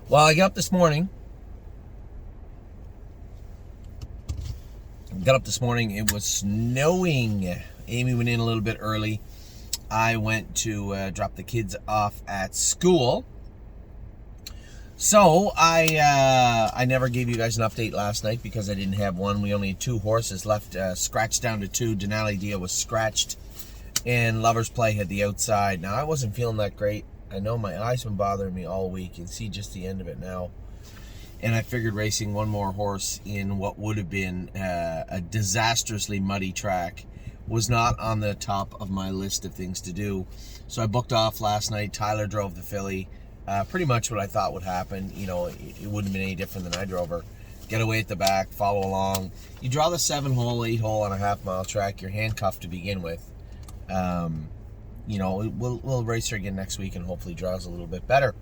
Well, I got up this morning. It was snowing. Amy went in a little bit early. I went to drop the kids off at school. So I never gave you guys an update last night because I didn't have one. We only had 2 horses left, scratched down to 2. Denali Dia was scratched, and Lover's Play had the outside. Now, I wasn't feeling that great. I know my eyes been bothering me all week. You can see just the end of it now. And I figured racing one more horse in what would have been a disastrously muddy track was not on the top of my list of things to do. So I booked off last night. Tyler drove the filly. Pretty much what I thought would happen. You know, it wouldn't have been any different than I drove her. Get away at the back, follow along. You draw the 7-hole, 8-hole on a half-mile track. You're handcuffed to begin with. You know, we'll race her again next week and hopefully draws a little bit better.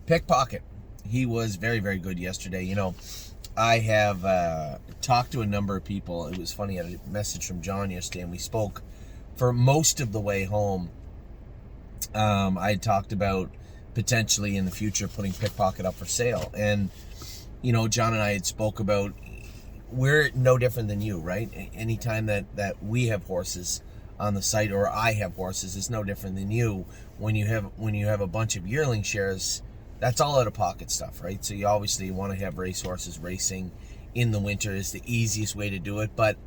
Pickpocket. He was very, very good yesterday. You know, I have talked to a number of people. It was funny, I had a message from John yesterday, and we spoke for most of the way home. I had talked about potentially in the future putting Pickpocket up for sale. And, you know, John and I had spoke about we're no different than you, right? Anytime that we have horses on the site, or I have horses, it's no different than you. When you have a bunch of yearling shares, that's all out of pocket stuff, right? So you obviously want to have race horses racing in the winter is the easiest way to do it, but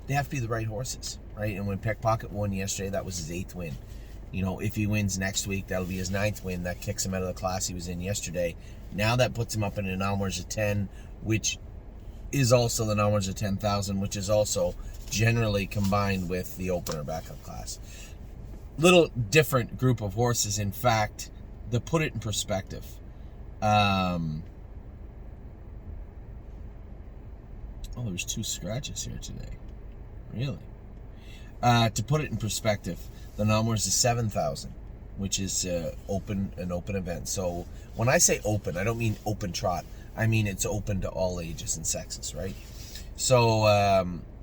they have to be the right horses, right? And when Pickpocket won yesterday, that was his 8th win. You know, if he wins next week, that'll be his 9th win. That kicks him out of the class he was in yesterday. Now that puts him up in an hours of 10, which is also the numbers of 10,000, which is also generally combined with the opener backup class. Little different group of horses. In fact, to put it in perspective, oh, there's 2 scratches here today. Really? To put it in perspective, the numbers is 7,000, which is an open event. So when I say open, I don't mean open trot. I mean it's open to all ages and sexes, right? So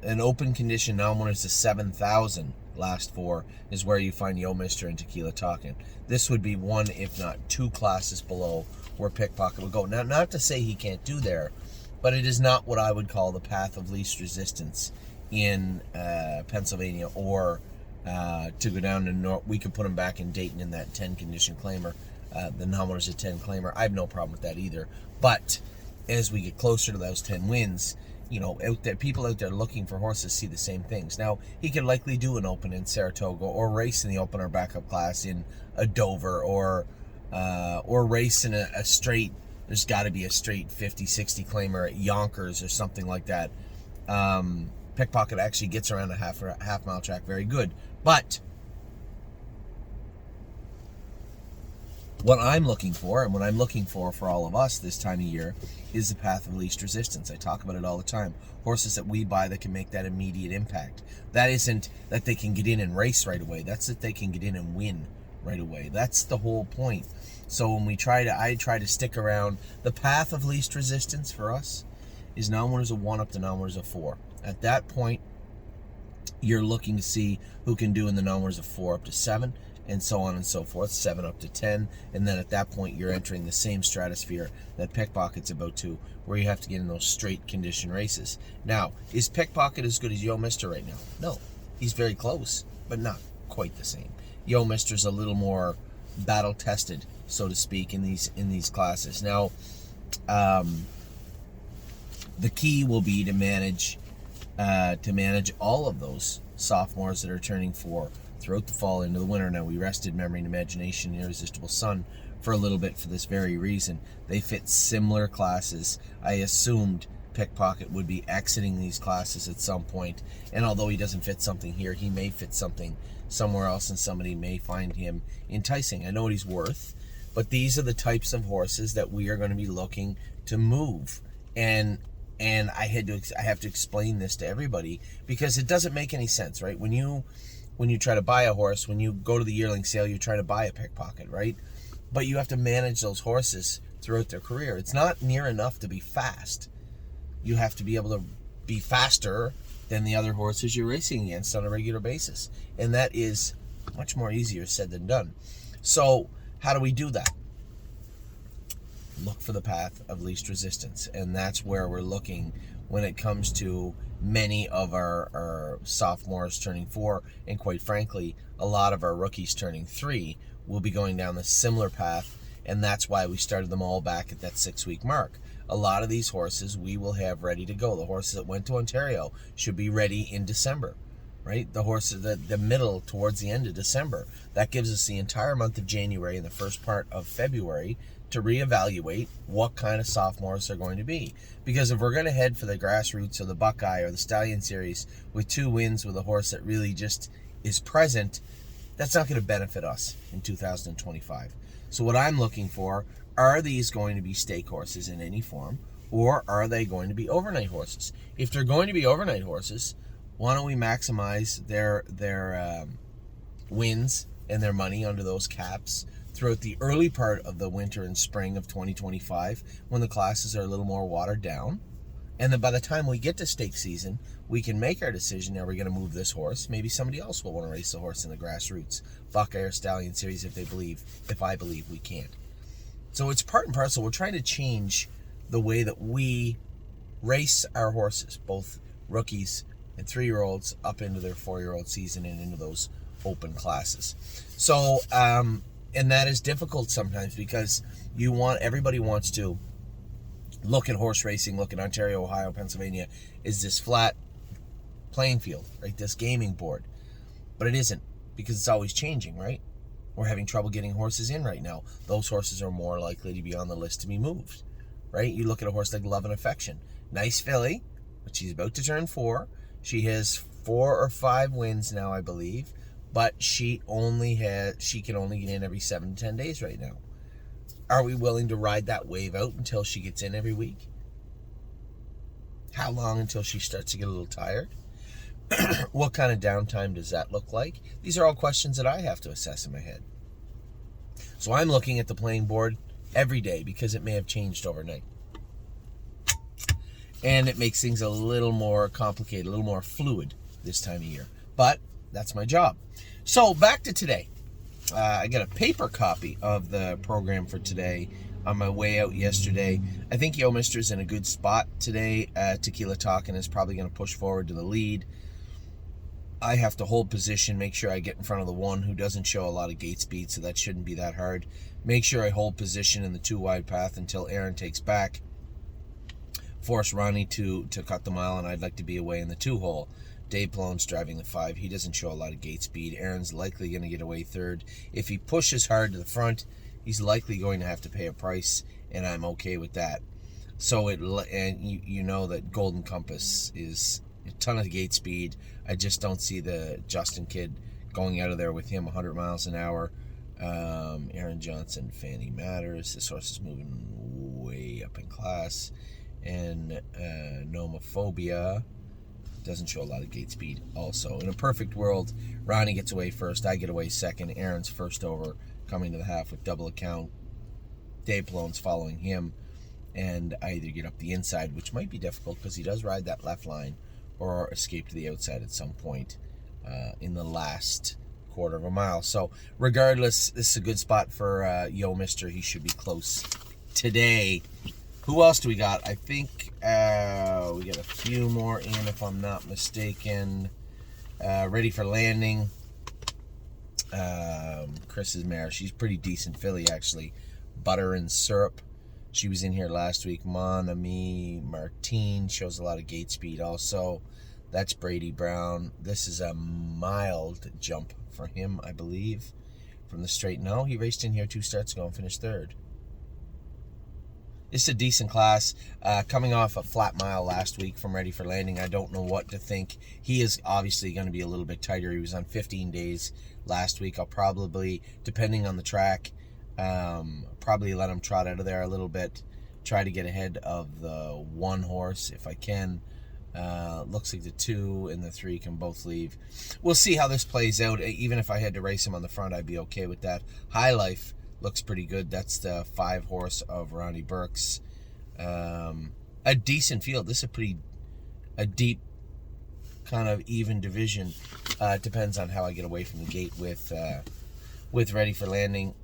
an open condition numbers is 7,000. Last 4 is where you find Yo Mister and Tequila Talkin'. This would be 1, if not 2 classes below where Pickpocket would go. Now, not to say he can't do there, but it is not what I would call the path of least resistance in Pennsylvania, or to go down to we could put him back in Dayton in that 10 condition claimer. The numbers of 10 claimer. I have no problem with that either. But as we get closer to those 10 wins, you know, out there, people out there looking for horses see the same things. Now, he could likely do an open in Saratoga, or race in the opener backup class in a Dover, or race in a straight. There's got to be a straight 50-60 claimer at Yonkers or something like that. Pickpocket actually gets around a half mile track very good. But what I'm looking for, and what I'm looking for all of us this time of year, is the path of least resistance. I talk about it all the time. Horses that we buy that can make that immediate impact. That isn't that they can get in and race right away. That's that they can get in and win right away. That's the whole point. So when I try to stick around. The path of least resistance for us is numbers of 1 up to numbers of 4. At that point, you're looking to see who can do in the numbers of 4 up to 7, and so on and so forth, 7 up to 10, and then at that point you're entering the same stratosphere that Pickpocket's about to, where you have to get in those straight condition races. Now, is Pickpocket as good as Yo Mister right now? No, he's very close, but not quite the same. Yo Mister's a little more battle tested, so to speak, in these classes. Now, the key will be to manage all of those sophomores that are turning 4 throughout the fall into the winter. Now, we rested Memory and Imagination and Irresistible Sun for a little bit for this very reason. They fit similar classes. I assumed Pickpocket would be exiting these classes at some point, and although he doesn't fit something here, he may fit something somewhere else, and somebody may find him enticing. I know what he's worth, but these are the types of horses that we are going to be looking to move. And I have to explain this to everybody, because it doesn't make any sense, right? When you try to buy a horse, when you go to the yearling sale, you try to buy a Pickpocket, right? But you have to manage those horses throughout their career. It's not near enough to be fast. You have to be able to be faster than the other horses you're racing against on a regular basis. And that is Much more easier said than done. So how do we do that? Look for the path of least resistance, and that's where we're looking when it comes to many of our sophomores turning 4, and quite frankly, a lot of our rookies turning 3 will be going down the similar path, and that's why we started them all back at that 6-week mark. A lot of these horses we will have ready to go. The horses that went to Ontario should be ready in December, right? The horses, the middle towards the end of December. That gives us the entire month of January and the first part of February to reevaluate what kind of sophomores they're going to be. Because if we're going to head for the grassroots or the Buckeye or the Stallion Series with 2 wins with a horse that really just is present, that's not going to benefit us in 2025. So what I'm looking for, are these going to be stake horses in any form, or are they going to be overnight horses? If they're going to be overnight horses, why don't we maximize their wins and their money under those caps throughout the early part of the winter and spring of 2025 when the classes are a little more watered down. And then by the time we get to stake season, we can make our decision, are we going to move this horse? Maybe somebody else will want to race the horse in the grassroots, Buckeye or Stallion Series if I believe we can't. So it's part and parcel. We're trying to change the way that we race our horses, both rookies and 3-year-olds up into their 4-year-old season and into those open classes. So, and that is difficult sometimes because everybody wants to look at horse racing, look at Ontario, Ohio, Pennsylvania, is this flat playing field, right? This gaming board. But it isn't, because it's always changing, right? We're having trouble getting horses in right now. Those horses are more likely to be on the list to be moved, right? You look at a horse like Love and Affection. Nice filly, but she's about to turn 4. She has 4 or 5 wins now, I believe, but she can only get in every 7 to 10 days right now. Are we willing to ride that wave out until she gets in every week? How long until she starts to get a little tired? What kind of downtime does that look like? These are all questions that I have to assess in my head. So I'm looking at the playing board every day because it may have changed overnight. And it makes things a little more complicated, a little more fluid this time of year. But that's my job. So back to today. I got a paper copy of the program for today on my way out yesterday. I think Yo Mister's in a good spot today. Tequila Talkin' is probably going to push forward to the lead. I have to hold position, make sure I get in front of the one who doesn't show a lot of gate speed, so that shouldn't be that hard. Make sure I hold position in the 2-wide path until Aaron takes back. Force Ronnie to cut the mile, and I'd like to be away in the 2-hole. Dave Palone's driving the 5. He doesn't show a lot of gate speed. Aaron's likely going to get away 3rd. If he pushes hard to the front, he's likely going to have to pay a price, and I'm okay with that. So you know that Golden Compass is a ton of gate speed. I just don't see the Justin kid going out of there with him 100 miles an hour. Aaron Johnson, Fanny Matters. This horse is moving way up in class. And Nomophobia doesn't show a lot of gate speed also. In a perfect world, Ronnie gets away first, I get away 2nd, Aaron's first over, coming to the half with double account. Dave Palone's following him, and I either get up the inside, which might be difficult because he does ride that left line, or escape to the outside at some point in the last quarter of a mile. So regardless, this is a good spot for Yo Mister. He should be close today. Who else do we got? I think we got a few more in, if I'm not mistaken. Ready for Landing. Chris's mare. She's pretty decent filly, actually. Butter and Syrup. She was in here last week. Mon Ami Martine shows a lot of gate speed also. That's Brady Brown. This is a mild jump for him, I believe. From the straight. No, he raced in here 2 starts ago and finished 3rd. It's a decent class. Coming off a flat mile last week from Ready for Landing, I don't know what to think. He is obviously going to be a little bit tighter. He was on 15 days last week. I'll probably, depending on the track, probably let him trot out of there a little bit. Try to get ahead of the 1 horse if I can. Looks like the 2 and the 3 can both leave. We'll see how this plays out. Even if I had to race him on the front, I'd be okay with that. High Life looks pretty good. That's the 5 horse of Ronnie Burks. A decent field. This is a deep kind of even division. Depends on how I get away from the gate with Ready for Landing.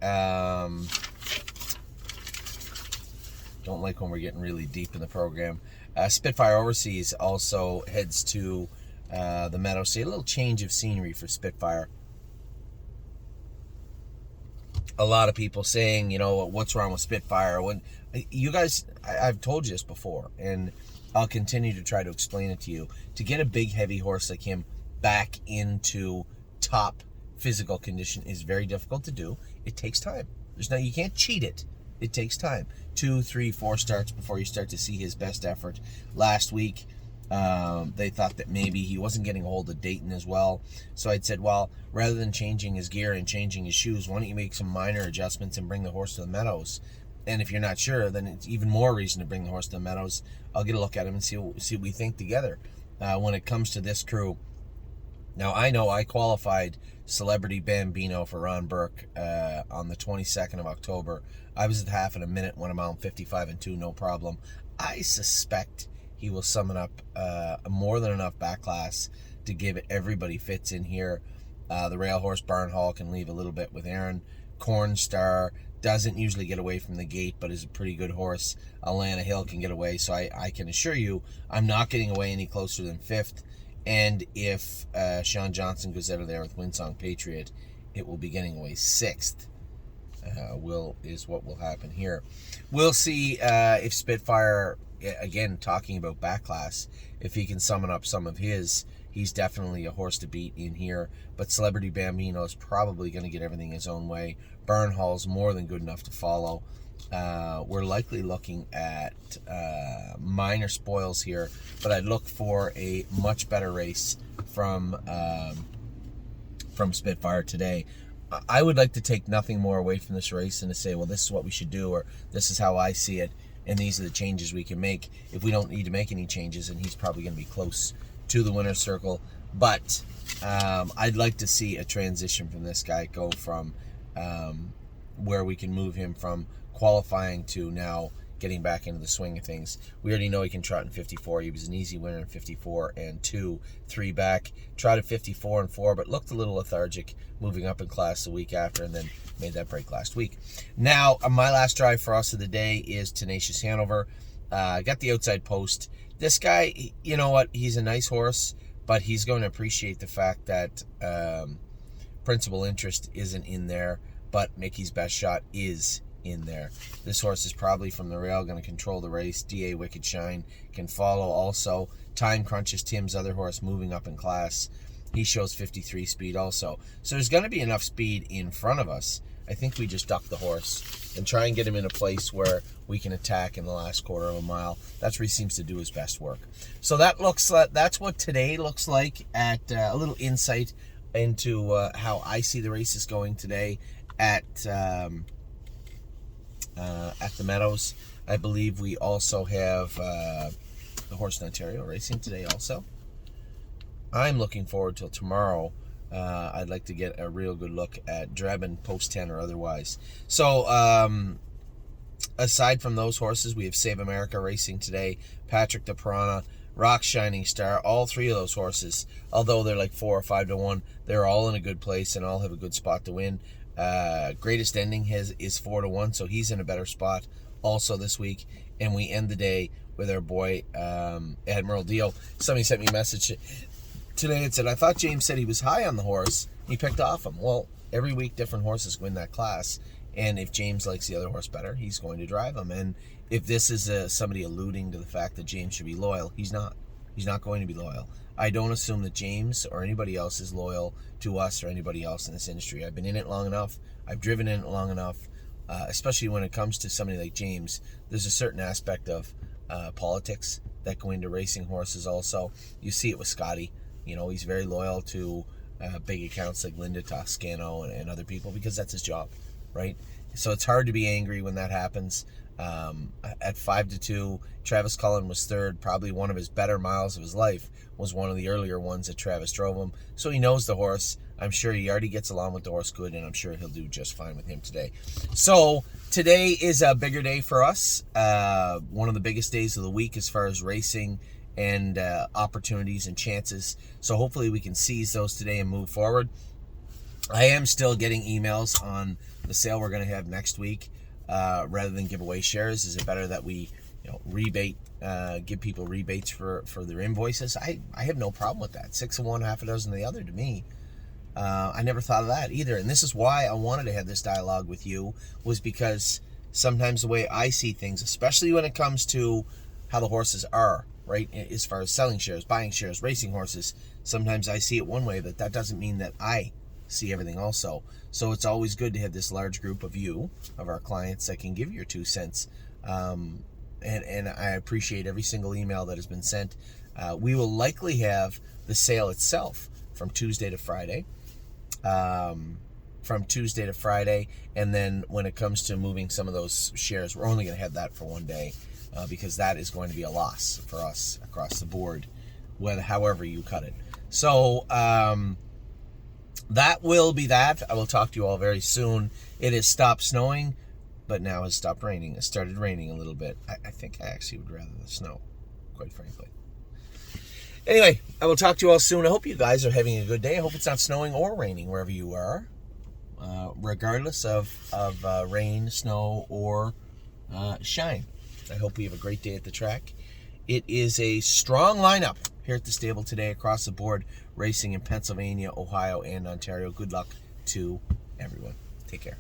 Don't like when we're getting really deep in the program. Spitfire Overseas also heads to the meadow. See, a little change of scenery for Spitfire. A lot of people saying, you know, what's wrong with Spitfire? When you guys, I've told you this before, and I'll continue to try to explain it to you. To get a big, heavy horse like him back into top physical condition is very difficult to do. It takes time. You can't cheat it. It takes time. 2, 3, 4 starts before you start to see his best effort. Last week, they thought that maybe he wasn't getting a hold of Dayton as well. So I'd said, well, rather than changing his gear and changing his shoes, why don't you make some minor adjustments and bring the horse to the meadows? And if you're not sure, then it's even more reason to bring the horse to the meadows. I'll get a look at him and see what we think together when it comes to this crew. Now, I know I qualified Celebrity Bambino for Ron Burke on the 22nd of October. I was at half in a minute, went a mile 55-2, no problem. I suspect he will summon up more than enough back class to give it everybody fits in here. The Rail Horse Barn Hall can leave a little bit with Aaron. Corn Star doesn't usually get away from the gate, but is a pretty good horse. Alana Hill can get away, so I can assure you I'm not getting away any closer than 5th. And if Sean Johnson goes out of there with Winsong Patriot, it will be getting away 6th. Is what will happen here. We'll see if Spitfire, again, talking about back class, if he can summon up some of his. He's definitely a horse to beat in here, but Celebrity Bambino is probably going to get everything his own way. Burn Hall's more than good enough to follow. We're likely looking at minor spoils here, but I'd look for a much better race from Spitfire today. I would like to take nothing more away from this race than to say, well, this is what we should do, or this is how I see it, and these are the changes we can make. If we don't need to make any changes, and he's probably going to be close to the winner's circle. But I'd like to see a transition from this guy, go from where we can move him from qualifying to now getting back into the swing of things. We already know he can trot in 54. He was an easy winner in 54-2, 3 back. Trotted 54-4, but looked a little lethargic moving up in class the week after, and then made that break last week. Now, my last drive for us of the day is Tenacious Hanover. Got the outside post. This guy, you know what? He's a nice horse, but he's going to appreciate the fact that Principal Interest isn't in there, but Mickey's Best Shot is in there. This horse is probably from the rail, going to control the race. D.A. Wicked Shine can follow also. Time Crunches Tim's other horse moving up in class. He shows 53 speed also. So there's going to be enough speed in front of us. I think we just duck the horse and try and get him in a place where we can attack in the last quarter of a mile. That's where he seems to do his best work. So that's what today looks like, at a little insight into how I see the races going today at the Meadows. I believe we also have the Horse in Ontario racing today also. I'm looking forward till tomorrow. I'd like to get a real good look at Drebin, post 10 or otherwise. So, aside from those horses, we have Save America racing today, Patrick the Piranha, Rock Shining Star. All 3 of those horses, although they're like 4 or 5-1, they're all in a good place and all have a good spot to win. Greatest Ending is 4-1, so he's in a better spot also this week. And we end the day with our boy Admiral Deal. Somebody sent me a message today and said, I thought James said he was high on the horse. He picked off him. Well, every week different horses win that class, and if James likes the other horse better, he's going to drive him. And if this is somebody alluding to the fact that James should be loyal, he's not. He's not going to be loyal. I don't assume that James or anybody else is loyal to us or anybody else in this industry. I've been in it long enough. I've driven in it long enough, especially when it comes to somebody like James. There's a certain aspect of politics that go into racing horses also. You see it with Scotty. You know, he's very loyal to big accounts like Linda Toscano and other people because that's his job, right? So it's hard to be angry when that happens. At 5-2, Travis Cullen was third. Probably one of his better miles of his life was one of the earlier ones that Travis drove him. So he knows the horse. I'm sure he already gets along with the horse good, and I'm sure he'll do just fine with him today. So today is a bigger day for us. One of the biggest days of the week as far as racing and opportunities and chances. So hopefully we can seize those today and move forward. I am still getting emails on the sale we're going to have next week. Rather than give away shares, is it better that we rebate, give people rebates for their invoices? I have no problem with that. 6 of one, half a dozen of the other. To me, I never thought of that either. And this is why I wanted to have this dialogue with you, was because sometimes the way I see things, especially when it comes to how the horses are, right, as far as selling shares, buying shares, racing horses, sometimes I see it one way, but that doesn't mean that I see everything also. So it's always good to have this large group of our clients, that can give your 2 cents. And I appreciate every single email that has been sent. We will likely have the sale itself from Tuesday to Friday. And then when it comes to moving some of those shares, we're only going to have that for one day, because that is going to be a loss for us across the board, however you cut it. So that will be that. I will talk to you all very soon. It has stopped snowing, but now has stopped raining. It started raining a little bit. I think I actually would rather the snow, quite frankly. Anyway, I will talk to you all soon. I hope you guys are having a good day. I hope it's not snowing or raining wherever you are, regardless of rain, snow, or shine. I hope we have a great day at the track. It is a strong lineup here at the stable today across the board, racing in Pennsylvania, Ohio, and Ontario. Good luck to everyone. Take care.